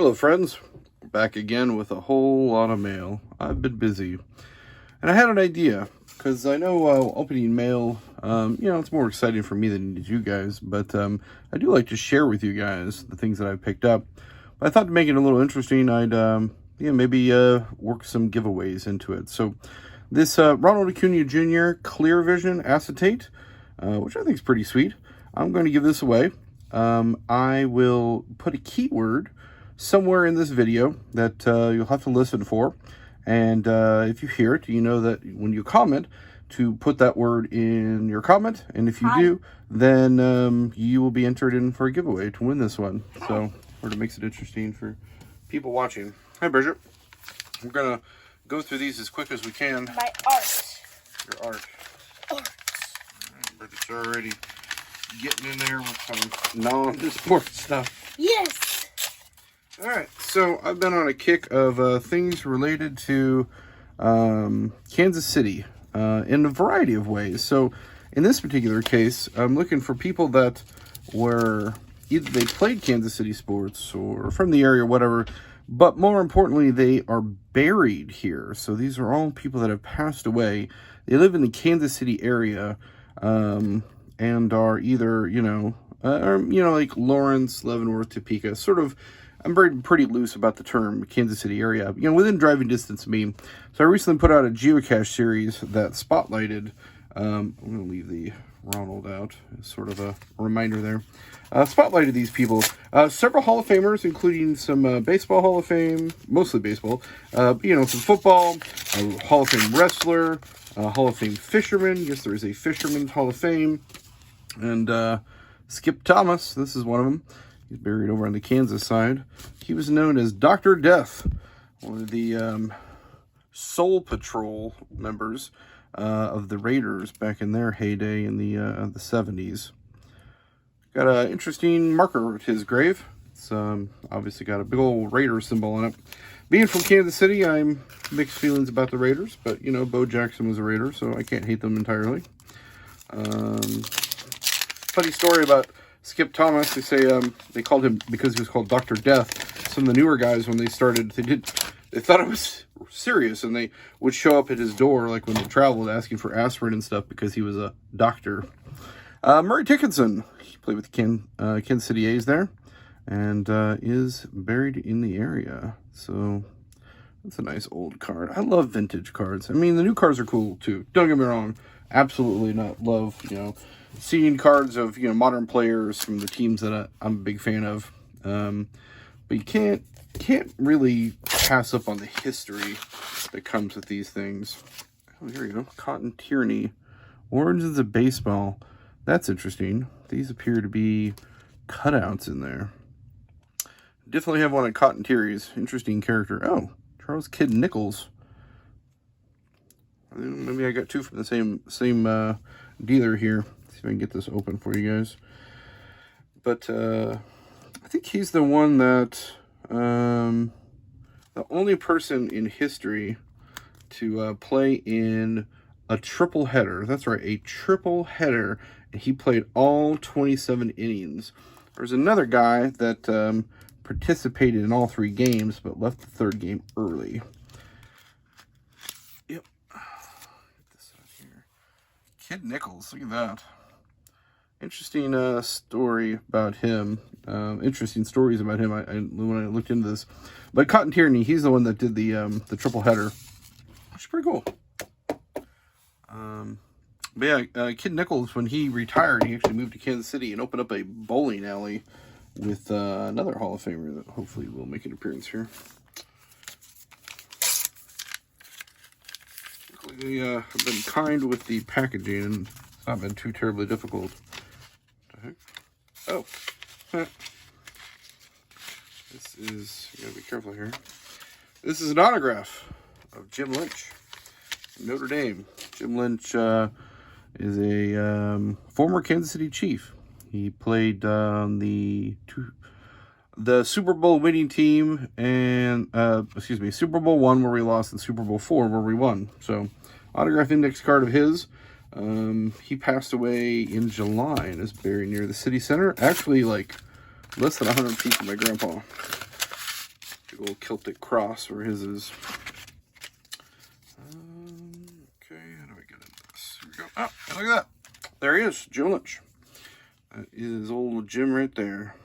Hello friends, back again with a whole lot of mail. I've been busy, and I had an idea, because I know opening mail, it's more exciting for me than it is you guys, but I do like to share with you guys the things that I've picked up. But I thought to make it a little interesting, I'd maybe work some giveaways into it. So this Ronald Acuna Jr. Clear Vision Acetate, which I think is pretty sweet, I'm going to give this away. I will put a keyword somewhere in this video that you'll have to listen for, and if you hear it, you know that when you comment, to put that word in your comment, and if you do, then you will be entered in for a giveaway to win this one. So it makes it interesting for people watching. Hi Bridget, we're gonna go through these as quick as we can. My art. Your art. Bridget's already getting in there with some non-sport stuff. Yes. All right, so I've been on a kick of things related to Kansas City in a variety of ways. So in this particular case, I'm looking for people that were either they played Kansas City sports or from the area or whatever, but more importantly, they are buried here. So these are all people that have passed away. They live in the Kansas City area and are either, like Lawrence, Leavenworth, Topeka, sort of. I'm pretty loose about the term Kansas City area, within driving distance of me. So I recently put out a geocache series that spotlighted, I'm going to leave the Ronald out as sort of a reminder there, spotlighted these people. Several Hall of Famers, including some baseball Hall of Fame, mostly baseball, some football, a Hall of Fame wrestler, Hall of Fame fisherman. Yes, there is a Fisherman's Hall of Fame. And Skip Thomas, this is one of them. He's buried over on the Kansas side. He was known as Dr. Death, one of the Soul Patrol members of the Raiders back in their heyday in the 70s. Got an interesting marker at his grave. It's obviously got a big old Raider symbol on it. Being from Kansas City, I'm mixed feelings about the Raiders, but, Bo Jackson was a Raider, so I can't hate them entirely. Funny story about Skip Thomas. They say they called him because he was called Dr. Death. Some of the newer guys, when they started, they thought it was serious, and they would show up at his door, like when they traveled, asking for aspirin and stuff because he was a doctor. Murray Dickinson, he played with the Kansas City A's there, and is buried in the area. So that's a nice old card. I love vintage cards. I mean, the new cards are cool too. Don't get me wrong. Absolutely not love, seeing cards of, modern players from the teams that I'm a big fan of. But you can't really pass up on the history that comes with these things. Oh, here you go. Cotton Tierney. Origins of Baseball. That's interesting. These appear to be cutouts in there. Definitely have one of Cotton Tierney's. Interesting character. Oh, Charles Kidd Nichols. Maybe I got two from the same dealer here. See if I can get this open for you guys. But I think he's the one that the only person in history to play in a triple header. That's right, a triple header, and he played all 27 innings. There's another guy that participated in all 3 games, but left the 3rd game early. Yep. Get this out here. Kidd Nichols, look at that. Interesting story about him. Interesting stories about him. When I looked into this, but Cotton Tierney, he's the one that did the triple header, which is pretty cool. But yeah, Kidd Nichols, when he retired, he actually moved to Kansas City and opened up a bowling alley with another Hall of Famer that hopefully will make an appearance here. Luckily, they have been kind with the packaging and it's not been too terribly difficult. Oh, this is, you gotta be careful here. This is an autograph of Jim Lynch, Notre Dame. Jim Lynch is a former Kansas City Chief. He played on the Super Bowl winning team and, Super Bowl 1 where we lost and Super Bowl 4 where we won. So, autograph index card of his. He passed away in July and is buried near the city center. Actually, like, less than 100 feet from my grandpa. Big old Celtic cross where his is. Okay, how do I get into this? Here we go. Oh, look at that. There he is, Jim Lynch. That is old Jim right there.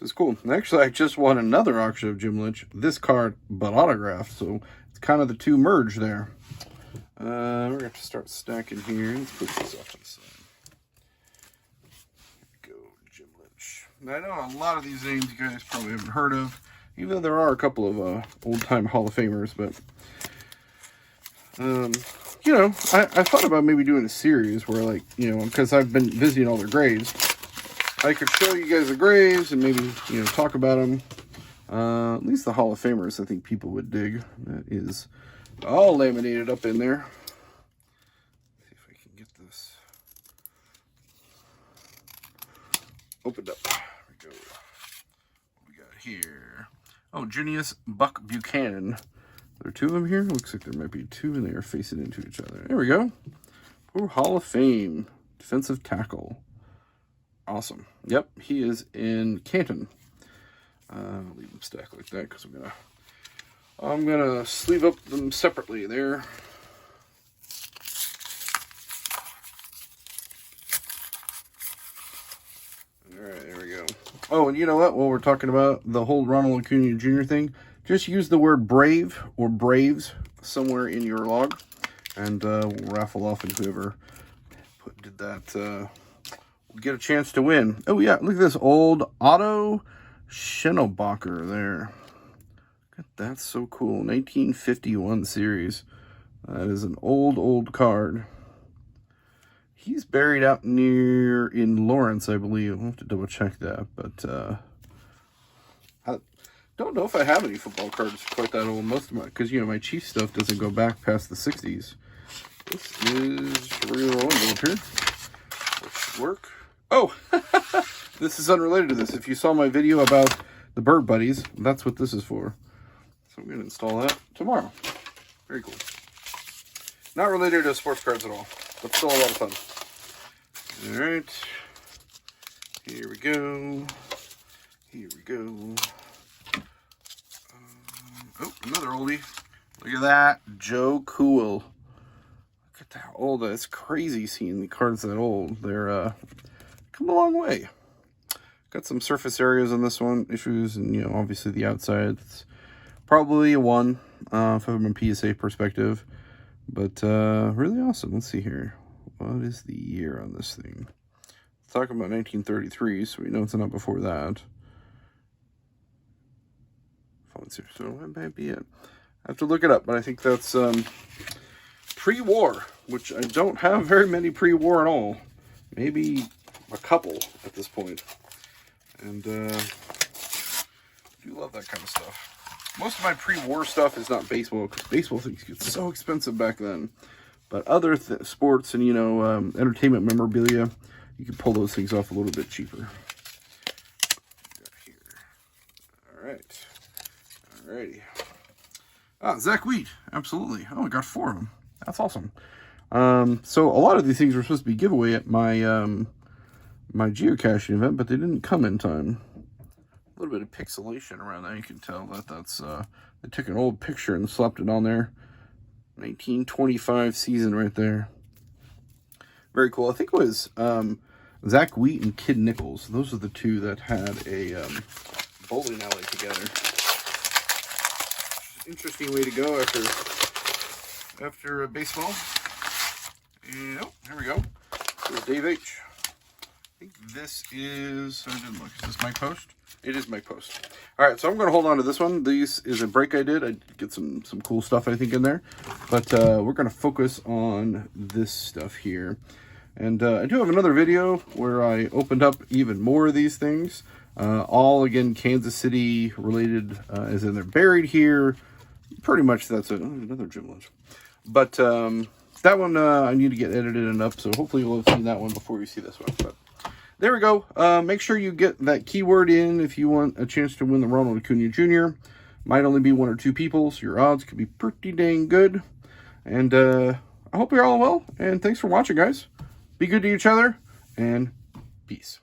This is cool. And actually, I just won another auction of Jim Lynch. This card, but autographed. So it's kind of the two merge there. We're going to have to start stacking here. Let's put this off to the side. There we go, Jim Lynch. Now, I know a lot of these names you guys probably haven't heard of, even though there are a couple of old-time Hall of Famers. But, you know, I thought about maybe doing a series where, like, you know, because I've been visiting all their graves, I could show you guys the graves and maybe, you know, talk about them. At least the Hall of Famers, I think people would dig. That is all laminated up in there. Let's see if I can get this opened up. There we go. What we got here? Oh, Junius Buck Buchanan. There are two of them here. Looks like there might be two, and they are facing into each other. There we go. Oh, Hall of Fame defensive tackle. Awesome. Yep, he is in Canton. I'll leave them stacked like that because I'm gonna sleeve up them separately there. All right, there we go. Oh, and you know what? While we're talking about the whole Ronald Acuna Jr. thing, just use the word brave or braves somewhere in your log, and we'll raffle off, and whoever did that will get a chance to win. Oh yeah, look at this old Otto Schenelbacher there. Look at that, so cool. 1951 series. That is an old card. He's buried out in Lawrence, I believe. I'll have to double check that, but I don't know if I have any football cards quite that old. Most of my, because you know, my Chief stuff doesn't go back past the 60s. This is real old here. That should work. Oh, this is unrelated to this. If you saw my video about the Bird Buddies, that's what this is for. So I'm going to install that tomorrow. Very cool. Not related to sports cards at all, but still a lot of fun. All right. Here we go. Here we go. Oh, another oldie. Look at that. Joe Cool. Look at that old. It's crazy seeing the cards that old. They're come a long way. Got some surface areas on this one, issues, and you know, obviously the outside. It's probably a 1 from a PSA perspective, but really awesome. Let's see here. What is the year on this thing? It's talking about 1933, so we know it's not before that. So that might be it. I have to look it up, but I think that's pre-war, which I don't have very many pre-war at all. Maybe a couple at this point. And I do love that kind of stuff. Most of my pre-war stuff is not baseball, because baseball things get so expensive back then. But other sports and, you know, entertainment memorabilia, you can pull those things off a little bit cheaper. Here. All right. Alrighty. Ah, Zach Wheat. Absolutely. Oh, I got 4 of them. That's awesome. So a lot of these things were supposed to be giveaway at my my geocaching event, but they didn't come in time. A little bit of pixelation around that. You can tell that that's they took an old picture and slapped it on there. 1925 season right there. Very cool. I think it was Zach Wheat and Kid Nichols. Those are the two that had a bowling alley together. Interesting way to go after baseball. And oh, here we go. There's Dave H. I think this is, I didn't look, is this Mike Post? It is Mike Post. All right, so I'm going to hold on to this one. This is a break I did. I did get some cool stuff, I think, in there. But we're going to focus on this stuff here. And I do have another video where I opened up even more of these things. All, again, Kansas City related, as in they're buried here. Pretty much that's it. Oh, another Jim Lynch. But that one I need to get edited and up, so hopefully you'll have seen that one before you see this one. But there we go. Make sure you get that keyword in if you want a chance to win the Ronald Acuna Jr. Might only be 1 or 2 people, so your odds could be pretty dang good. And I hope you're all well, and thanks for watching, guys. Be good to each other, and peace.